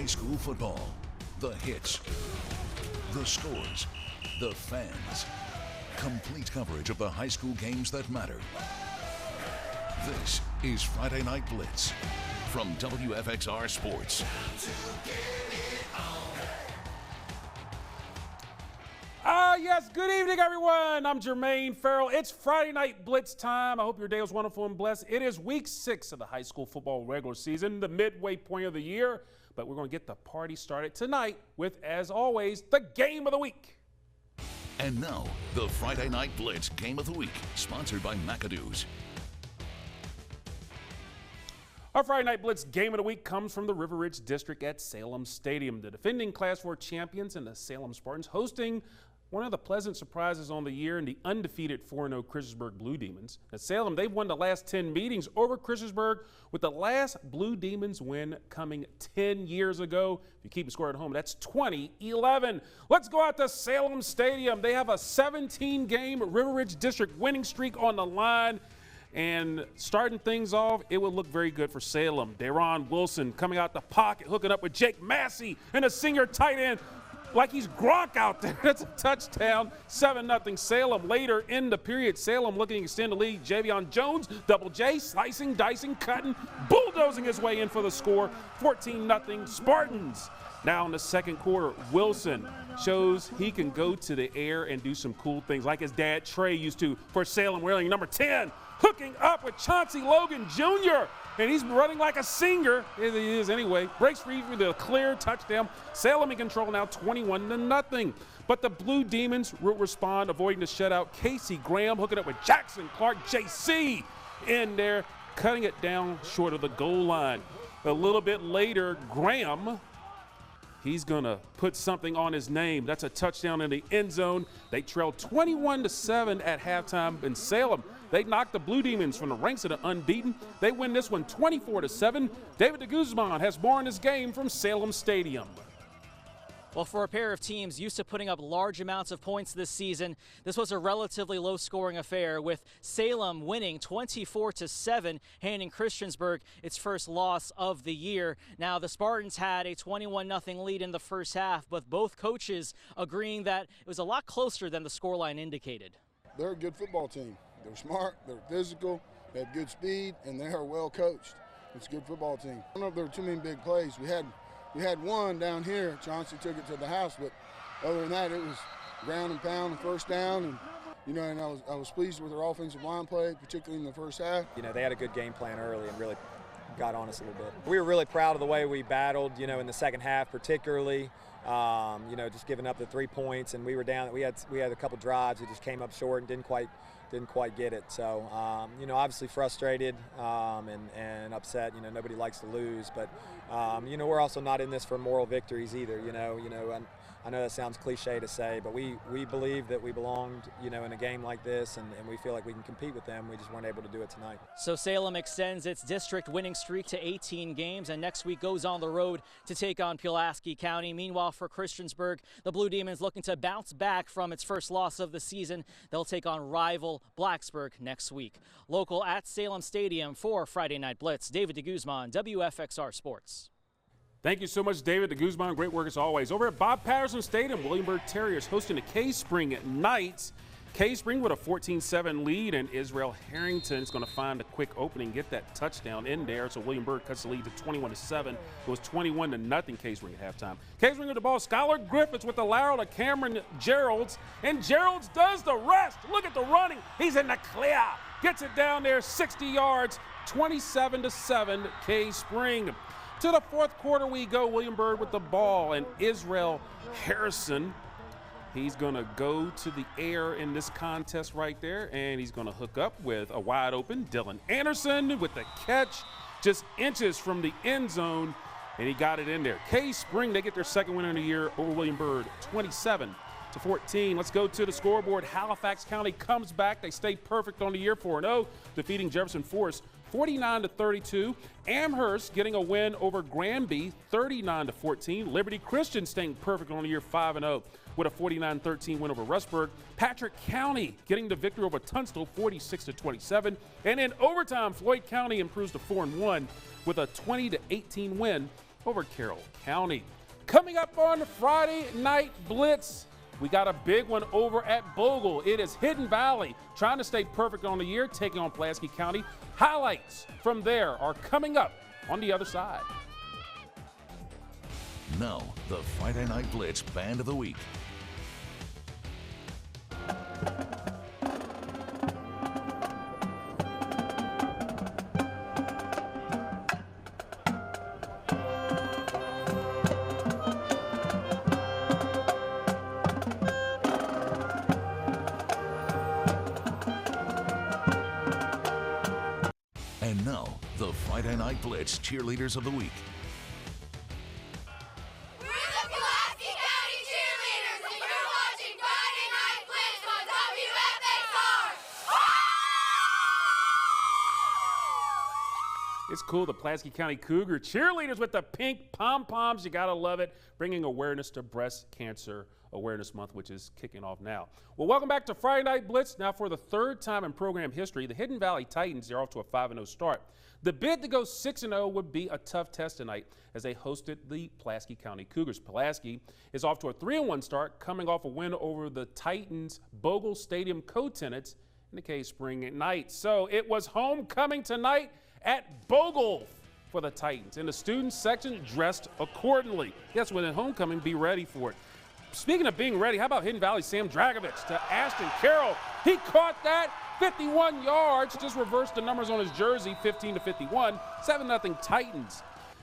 school football. The hits, the scores, the fans. Complete coverage of the high school games that matter. This is Friday Night Blitz from WFXR Sports. Yes, good evening, everyone. I'm Jermaine Farrell. It's Friday Night Blitz time. I hope your day was wonderful and blessed. It is week 6 of the high school football regular season, the midway point of the year. But we're going to get the party started tonight with, as always, the game of the week. And now, the Friday Night Blitz Game of the Week, sponsored by McAdoo's. Our Friday Night Blitz Game of the Week comes from the River Ridge District at Salem Stadium. The defending Class 4 champions and the Salem Spartans hosting one of the pleasant surprises on the year in the undefeated 4-0 Christiansburg Blue Demons. At Salem, they've won the last 10 meetings over Christiansburg, with the last Blue Demons win coming 10 years ago. If you keep the score at home, that's 2011. Let's go out to Salem Stadium. They have a 17-game River Ridge District winning streak on the line. And starting things off, it would look very good for Salem. Daron Wilson coming out the pocket, hooking up with Jake Massey and a senior tight end. Like he's Gronk out there. That's a touchdown. 7-0 Salem. Later in the period, Salem looking to extend the lead. Javion Jones, Double J, slicing, dicing, cutting, bulldozing his way in for the score. 14-0 Spartans. Now in the second quarter, Wilson shows he can go to the air and do some cool things like his dad Trey used to for Salem, wearing number 10, hooking up with Chauncey Logan Jr., and he's running like a singer. He is anyway. Breaks free for the clear touchdown. Salem in control now, 21-0. But the Blue Demons will respond, avoiding the shutout. Casey Graham hooking up with Jackson Clark, JC in there, cutting it down short of the goal line. A little bit later, Graham, he's going to put something on his name. That's a touchdown in the end zone. They trail 21-7 at halftime in Salem. They knocked the Blue Demons from the ranks of the unbeaten. They win this one 24-7. David de Guzman has more in this game from Salem Stadium. Well, for a pair of teams used to putting up large amounts of points this season, this was a relatively low-scoring affair, with Salem winning 24-7, handing Christiansburg its first loss of the year. Now, the Spartans had a 21-0 lead in the first half, but both coaches agreeing that it was a lot closer than the scoreline indicated. They're a good football team. They're smart, they're physical, they have good speed, and they are well coached. It's a good football team. I don't know if there were too many big plays. We had one down here. Chauncey took it to the house, but other than that, it was ground and pound and first down. And and I was pleased with their offensive line play, particularly in the first half. They had a good game plan early and really got on us a little bit. We were really proud of the way we battled, in the second half particularly. Just giving up the 3 points, and we were down. We had a couple drives that just came up short and didn't quite get it. So, obviously frustrated and upset. Nobody likes to lose, but we're also not in this for moral victories either. I know that sounds cliche to say, but we believe that we belonged, in a game like this, and we feel like we can compete with them. We just weren't able to do it tonight. So Salem extends its district winning streak to 18 games, and next week goes on the road to take on Pulaski County. Meanwhile, for Christiansburg, the Blue Demons looking to bounce back from its first loss of the season. They'll take on rival Blacksburg next week. Local at Salem Stadium for Friday Night Blitz, David de Guzman, WFXR Sports. Thank you so much, David de Guzman. Great work as always. Over at Bob Patterson Stadium, Williamsburg Terriers hosting the K-Spring Knights. K-Spring with a 14-7 lead, and Israel Harrington is going to find a quick opening, get that touchdown in there. So Williamsburg cuts the lead to 21-7. It was 21-0 K-Spring at halftime. K-Spring with the ball. Skylar Griffiths with the lateral to Cameron Geralds, and Geralds does the rest. Look at the running. He's in the clear. Gets it down there, 60 yards, 27-7 K-Spring. To the fourth quarter we go. Williamsburg with the ball, and Israel Harrison, he's going to go to the air in this contest right there, and he's going to hook up with a wide open Dylan Anderson with the catch just inches from the end zone, and he got it in there. K-Spring, they get their second win of the year over Williamsburg, 27-14. Let's go to the scoreboard. Halifax County comes back. They stay perfect on the year, 4-0, defeating Jefferson Forest 49-32. Amherst getting a win over Granby, 39-14. Liberty Christian staying perfect on the year, 5-0 with a 49-13 win over Rustburg. Patrick County getting the victory over Tunstall, 46-27. And in overtime, Floyd County improves to 4-1 with a 20-18 win over Carroll County. Coming up on Friday Night Blitz, we got a big one over at Bogle. It is Hidden Valley trying to stay perfect on the year, taking on Pulaski County. Highlights from there are coming up on the other side. Now, the Friday Night Blitz Band of the Week. And now, the Friday Night Blitz Cheerleaders of the Week. We're the Pulaski County Cheerleaders, and you're watching Friday Night Blitz on WFXR. It's cool, the Pulaski County Cougar cheerleaders with the pink pom-poms. You gotta love it, bringing awareness to Breast Cancer Awareness Month, which is kicking off now. Well, welcome back to Friday Night Blitz. Now, for the third time in program history, the Hidden Valley Titans are off to a 5-0 start. The bid to go 6-0 would be a tough test tonight as they hosted the Pulaski County Cougars. Pulaski is off to a 3-1 start, coming off a win over the Titans' Bogle Stadium co-tenants in the K-Spring night. So it was homecoming tonight at Bogle for the Titans, and the student section dressed accordingly. Guess what? At homecoming, be ready for it. Speaking of being ready, how about Hidden Valley Sam Dragovich to Ashton Carroll? He caught that, 51 yards, just reversed the numbers on his jersey, 15-51, 7-0 Titans.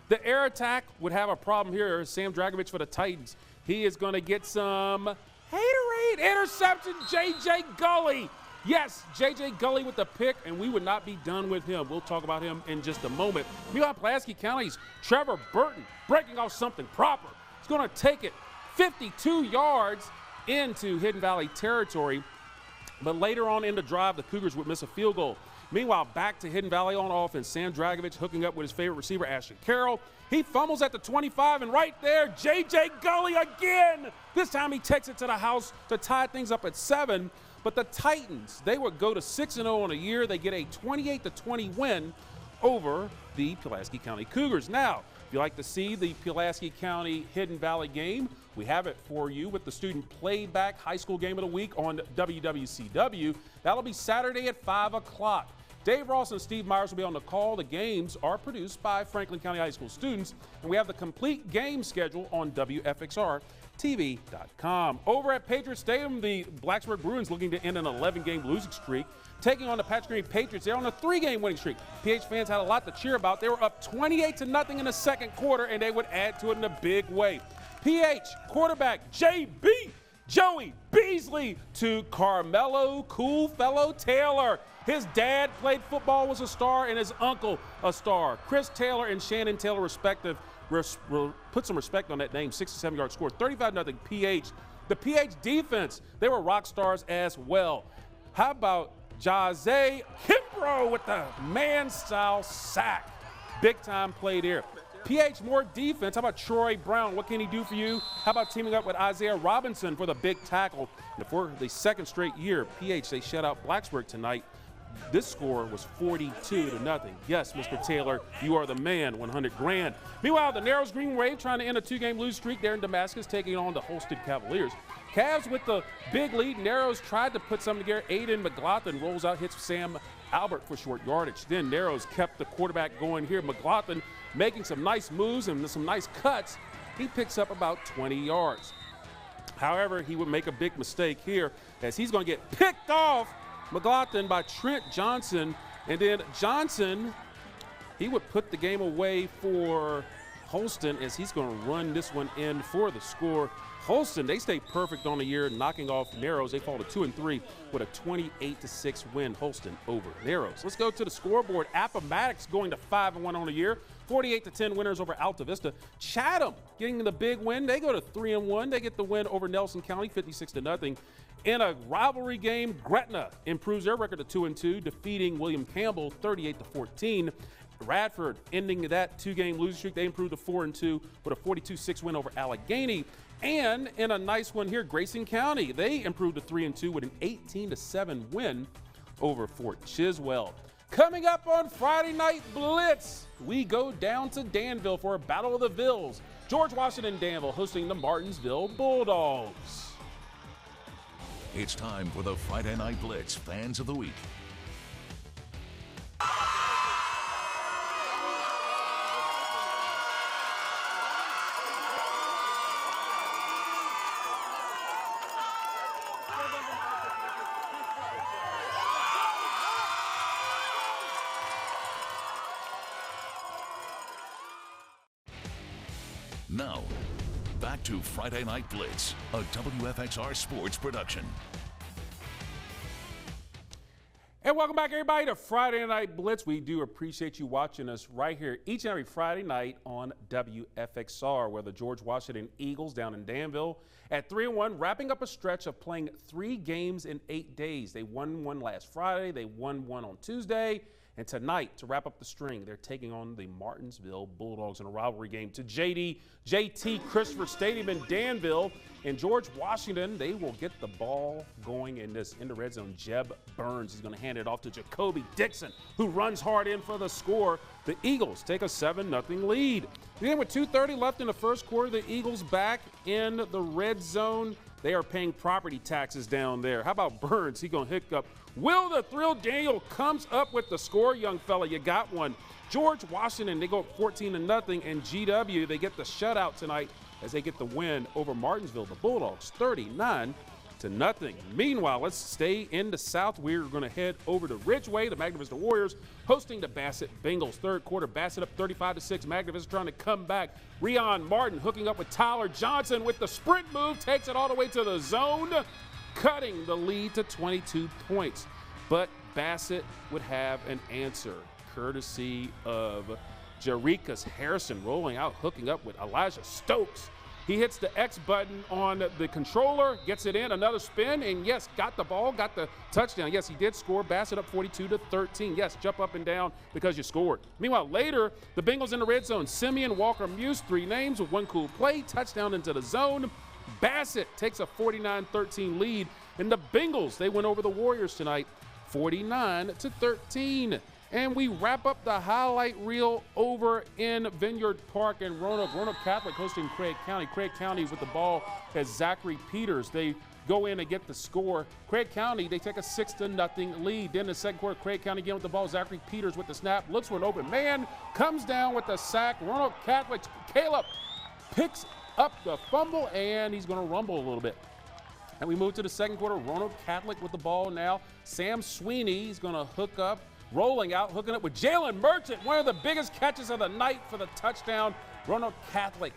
The air attack would have a problem here. Sam Dragovich for the Titans. He is going to get some haterade interception, J.J. Gully. Yes, J.J. Gully with the pick, and we would not be done with him. We'll talk about him in just a moment. Meanwhile, Pulaski County's Trevor Burton breaking off something proper. He's going to take it 52 yards into Hidden Valley territory, but later on in the drive, the Cougars would miss a field goal. Meanwhile, back to Hidden Valley on offense. Sam Dragovich hooking up with his favorite receiver, Ashton Carroll. He fumbles at the 25, and right there, J.J. Gully again. This time he takes it to the house to tie things up at 7. But the Titans, they would go to 6-0 on a year. They get a 28-20 win over the Pulaski County Cougars. Now, if you like to see the Pulaski County Hidden Valley game, we have it for you with the student playback high school game of the week on WWCW. That'll be Saturday at 5 o'clock. Dave Ross and Steve Myers will be on the call. The games are produced by Franklin County High School students, and we have the complete game schedule on WFXR.TV.com. Over at Patriot Stadium, the Blacksburg Bruins looking to end an 11-game losing streak, taking on the Patch Green Patriots. They're on a 3-game winning streak. PH fans had a lot to cheer about. They were up 28-0 in the second quarter, and they would add to it in a big way. PH quarterback JB Joey Beasley to Carmelo Cool Fellow Taylor. His dad played football, was a star, and his uncle a star. Chris Taylor and Shannon Taylor respective. Put some respect on that name. 67-yard score, 35-0 PH. The PH defense, they were rock stars as well. How about Jazze Kimbrough with the man-style sack? Big time play there. PH more defense. How about Troy Brown? What can he do for you? How about teaming up with Isaiah Robinson for the big tackle? And for the second straight year, PH, they shut out Blacksburg tonight. This score was 42-0. Yes, Mr. Taylor, you are the man, 100 grand. Meanwhile, the Narrows Green Wave trying to end a 2-game lose streak there in Damascus, taking on the Holsted Cavaliers. Cavs with the big lead. Narrows tried to put something together. Aiden McLaughlin rolls out, hits Sam Albert for short yardage. Then Narrows kept the quarterback going here. McLaughlin making some nice moves and some nice cuts. He picks up about 20 yards. However, he would make a big mistake here as he's going to get picked off, McLaughlin, by Trent Johnson. And then Johnson, he would put the game away for Holston as he's going to run this one in for the score. Holston, they stay perfect on the year, knocking off Narrows. They fall to 2-3 with a 28-6 win. Holston over Narrows. Let's go to the scoreboard. Appomattox going to 5-1 on the year. 48-10 winners over Alta Vista. Chatham getting the big win. They go to 3-1. They get the win over Nelson County, 56-0. In a rivalry game, Gretna improves their record to 2-2, defeating William Campbell 38-14. Radford ending that 2-game losing streak. They improved to 4-2 with a 42-6 win over Allegheny. And in a nice one here, Grayson County, they improved to 3-2 with an 18-7 win over Fort Chiswell. Coming up on Friday Night Blitz, we go down to Danville for a Battle of the Vills. George Washington Danville hosting the Martinsville Bulldogs. It's time for the Friday Night Blitz Fans of the Week. Now, back to Friday Night Blitz, a WFXR sports production. And welcome back, everybody, to Friday Night Blitz. We do appreciate you watching us right here each and every Friday night on WFXR, where the George Washington Eagles down in Danville at 3-1, wrapping up a stretch of playing 3 games in 8 days. They won one last Friday, they won one on Tuesday, and tonight, to wrap up the string, they're taking on the Martinsville Bulldogs in a rivalry game to JT Christopher Stadium in Danville. And George Washington, they will get the ball going in the red zone. Jeb Burns is going to hand it off to Jacoby Dixon, who runs hard in for the score. The Eagles take a 7-0 lead. Then with 2:30 left in the first quarter, the Eagles back in the red zone. They are paying property taxes down there. How about Burns? He's going to hook up. Will the Thrill Daniel comes up with the score, young fella. You got one. George Washington, they go up 14-0, and GW, they get the shutout tonight as they get the win over Martinsville, the Bulldogs, 39-0. Meanwhile, let's stay in the South. We're going to head over to Ridgeway. The Magna Vista Warriors hosting the Bassett Bengals. Third quarter, Bassett up 35-6. Magna Vista trying to come back. Rion Martin hooking up with Tyler Johnson with the sprint move, takes it all the way to the zone, cutting the lead to 22 points. But Bassett would have an answer, courtesy of Jerikas Harrison rolling out, hooking up with Elijah Stokes. He hits the X button on the controller, gets it in, another spin, and yes, got the ball, got the touchdown. Yes, he did score. Bassett up 42-13. Yes, jump up and down because you scored. Meanwhile, later, the Bengals in the red zone. Simeon Walker Muse, 3 names with 1 cool play, touchdown into the zone. Bassett takes a 49-13 lead, and the Bengals, they went over the Warriors tonight, 49-13. And we wrap up the highlight reel over in Vineyard Park in Roanoke. Roanoke Catholic hosting Craig County. Craig County with the ball as Zachary Peters. They go in and get the score. Craig County, they take a 6-0 lead. Then in the second quarter, Craig County again with the ball. Zachary Peters with the snap, looks for an open man, comes down with the sack. Roanoke Catholic, Caleb picks up the fumble, and he's going to rumble a little bit. And we move to the second quarter. Roanoke Catholic with the ball now. Sam Sweeney is going to hook up. Rolling out, hooking up with Jalen Merchant, one of the biggest catches of the night for the touchdown. Roanoke Catholic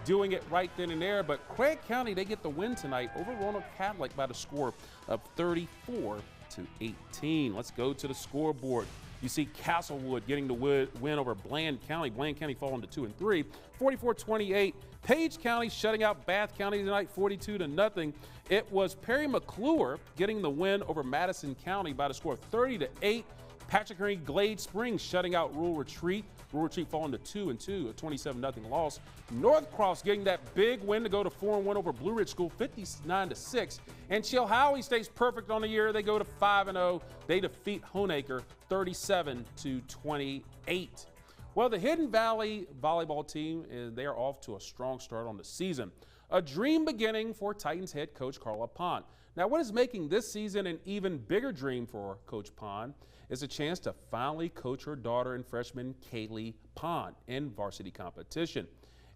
doing it right then and there, but Craig County, they get the win tonight over Roanoke Catholic by the score of 34-18. Let's go to the scoreboard. You see Castlewood getting the win over Bland County. Bland County falling to 2-3, 44-28. Page County shutting out Bath County tonight, 42-0. It was Perry McClure getting the win over Madison County by the score of 30-8. Patrick Henry Glade Springs shutting out Rural Retreat. Rural Retreat falling to 2-2, a 27-0 loss. North Cross getting that big win to go to 4-1 over Blue Ridge School, 59-6. And Chilhowie stays perfect on the year. They go to 5-0. They defeat Honaker 37-28. Well, the Hidden Valley volleyball team, they are off to a strong start on the season. A dream beginning for Titans head coach Carla Pond. Now, what is making this season an even bigger dream for Coach Pond is a chance to finally coach her daughter and freshman Kaylee Pond in varsity competition.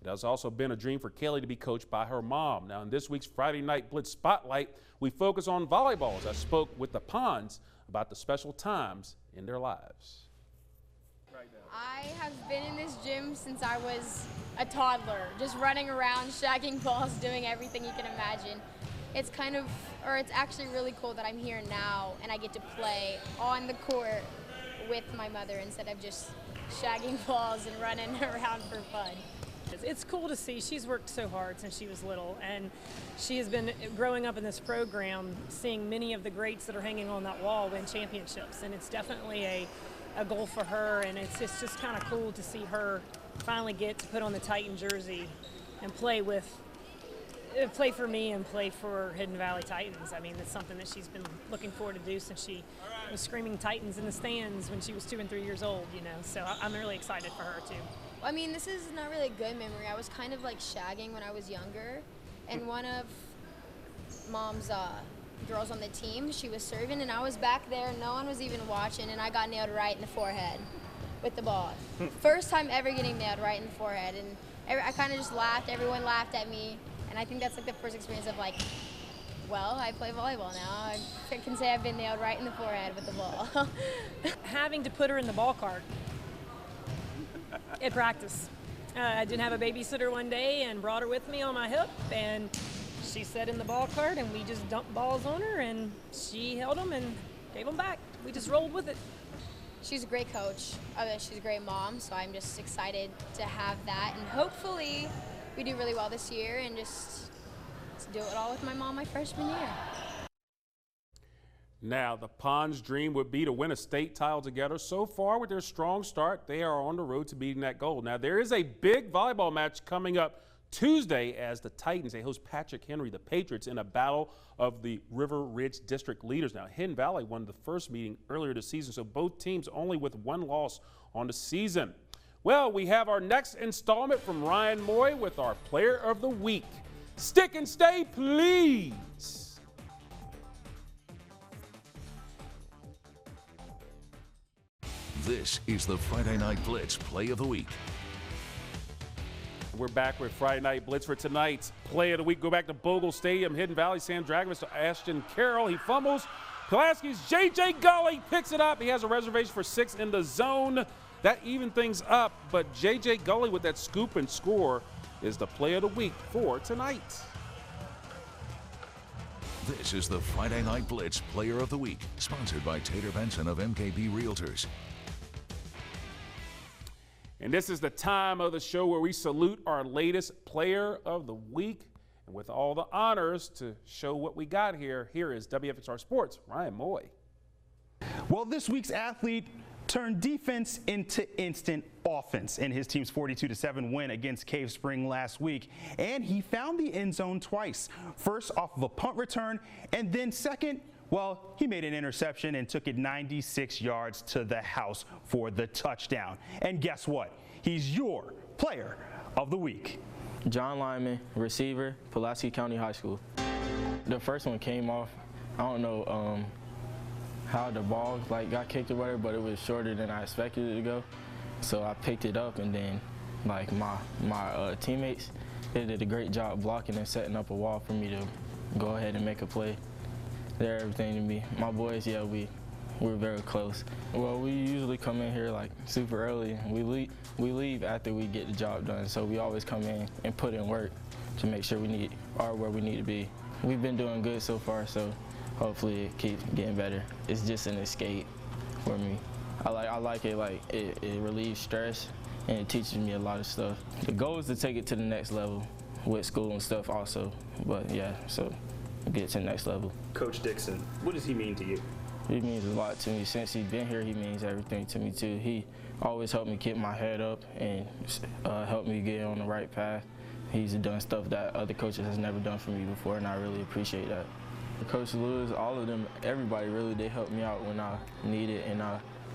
It has also been a dream for Kaylee to be coached by her mom. Now, in this week's Friday Night Blitz Spotlight, we focus on volleyball as I spoke with the Ponds about the special times in their lives. I have been in this gym since I was a toddler, just running around, shagging balls, doing everything you can imagine. It's actually really cool that I'm here now and I get to play on the court with my mother instead of just shagging balls and running around for fun. It's cool to see. She's worked so hard since she was little, and she has been growing up in this program, seeing many of the greats that are hanging on that wall win championships, and it's definitely a goal for her, and it's just kind of cool to see her finally get to put on the Titan jersey and play with play for me and play for Hidden Valley Titans. I mean, it's something that she's been looking forward to do since she was screaming Titans in the stands when she was 2 and 3 years old, you know. So I'm really excited for her, too. I mean, this is not really a good memory. I was kind of like shagging when I was younger, and one of Mom's girls on the team, she was serving, and I was back there, no one was even watching, and I got nailed right in the forehead with the ball. First time ever getting nailed right in the forehead, and I kind of just laughed. Everyone laughed at me, and I think that's like the first experience of like, well, I play volleyball now. I can say I've been nailed right in the forehead with the ball. Having to put her in the ball cart at practice. I didn't have a babysitter one day and brought her with me on my hip, and she sat in the ball cart, and we just dumped balls on her, and she held them and gave them back. We just rolled with it. She's a great coach. She's a great mom, so I'm just excited to have that, and hopefully we do really well this year and just do it all with my mom my freshman year. Now, the Pond's dream would be to win a state title together. So far, with their strong start, they are on the road to beating that goal. Now, there is a big volleyball match coming up Tuesday as the Titans, they host Patrick Henry, the Patriots, in a battle of the River Ridge District leaders. Now, Hidden Valley won the first meeting earlier this season, so both teams only with one loss on the season. Well, we have our next installment from Ryan Moy with our Player of the Week. Stick and stay, please. This is the Friday Night Blitz Play of the Week. We're back with Friday Night Blitz for tonight's Play of the Week. Go back to Bogle Stadium. Hidden Valley, Sam Dragovich to Ashton Carroll. He fumbles. Pulaski's J.J. Gully picks it up. He has a reservation for 6 in the zone. That evened things up, but J.J. Gully with that scoop and score is the Play of the Week for tonight. This is the Friday Night Blitz Player of the Week, sponsored by Tater Benson of MKB Realtors. And this is the time of the show where we salute our latest Player of the Week. And with all the honors to show what we got here, here is WFXR Sports' Ryan Moy. Well, this week's athlete turned defense into instant offense in his team's 42-7 win against Cave Spring last week. And he found the end zone twice, first off of a punt return, and then second, well, he made an interception and took it 96 yards to the house for the touchdown. And guess what? He's your Player of the Week. John Lyman, receiver, Pulaski County High School. The first one came off, I don't know how the ball got kicked or whatever, but it was shorter than I expected it to go. So I picked it up, and then my teammates, they did a great job blocking and setting up a wall for me to go ahead and make a play. They're everything to me. My boys, yeah, we're very close. Well, we usually come in here super early. We leave after we get the job done, so we always come in and put in work to make sure we are where we need to be. We've been doing good so far, so hopefully it keeps getting better. It's just an escape for me. I like it, it relieves stress and it teaches me a lot of stuff. The goal is to take it to the next level with school and stuff also, but yeah, so get to the next level. Coach Dixon, what does he mean to you? He means a lot to me. Since he's been here, he means everything to me too. He always helped me keep my head up and helped me get on the right path. He's done stuff that other coaches has never done for me before, and I really appreciate that. Coach Lewis, all of them, everybody really, they helped me out when I needed, and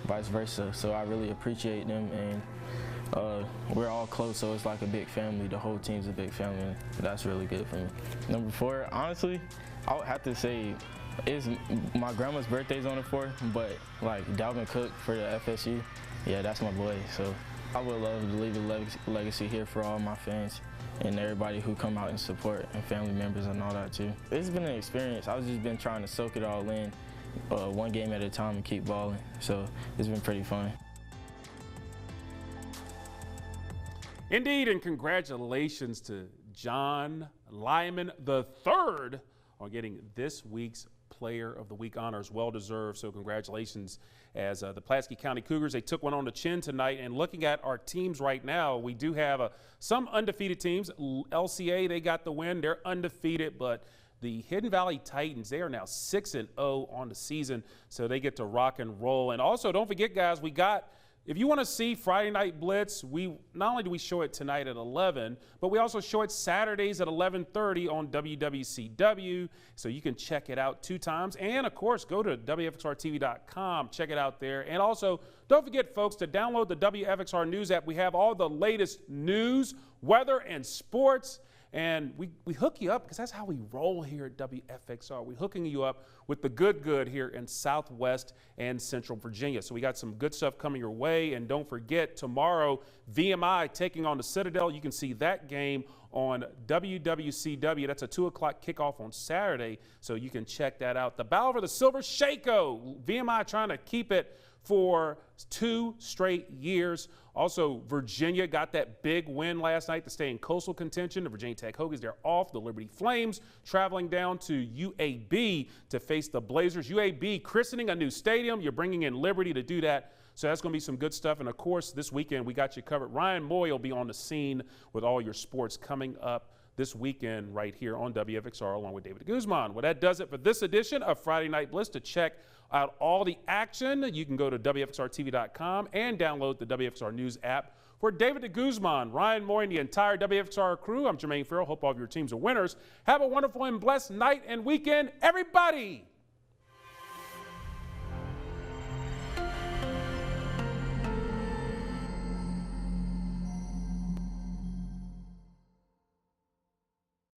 vice versa. So I really appreciate them, and we're all close, so it's like a big family. The whole team's a big family, and that's really good for me. Number 4, honestly, I would have to say my grandma's birthday's on the 4th, but Dalvin Cook for the FSU, yeah, that's my boy. So I would love to leave a legacy here for all my fans and everybody who come out and support, and family members and all that too. It's been an experience. I've just been trying to soak it all in, one game at a time and keep balling. So it's been pretty fun. Indeed, and congratulations to John Lyman III on getting this week's Player of the Week honors. Well deserved, so congratulations. As the Pulaski County Cougars, they took one on the chin tonight. And looking at our teams right now, we do have some undefeated teams. LCA, they got the win. They're undefeated, but the Hidden Valley Titans, they are now 6-0 on the season, so they get to rock and roll. And also, don't forget, guys, we got if you want to see Friday Night Blitz, not only do we show it tonight at 11, but we also show it Saturdays at 11:30 on WWCW, so you can check it out 2 times. And, of course, go to WFXRTV.com, check it out there. And also, don't forget, folks, to download the WFXR News app. We have all the latest news, weather, and sports. And we hook you up because that's how we roll here at WFXR. We're hooking you up with the good here in Southwest and Central Virginia. So we got some good stuff coming your way. And don't forget, tomorrow, VMI taking on the Citadel. You can see that game on WWCW. That's a 2 o'clock kickoff on Saturday, so you can check that out. The battle for the Silver Shako. VMI trying to keep it for 2 straight years. Also, Virginia got that big win last night to stay in coastal contention. The Virginia Tech Hokies, they're off. The Liberty Flames traveling down to UAB to face the Blazers. UAB christening a new stadium. You're bringing in Liberty to do that. So that's going to be some good stuff. And, of course, this weekend we got you covered. Ryan Moy will be on the scene with all your sports coming up this weekend right here on WFXR along with David Guzman. Well, that does it for this edition of Friday Night Blitz. To check out all the action, you can go to WFXRTV.com and download the WFXR News app. For David Guzman, Ryan Moy, and the entire WFXR crew, I'm Jermaine Farrell. Hope all of your teams are winners. Have a wonderful and blessed night and weekend, everybody.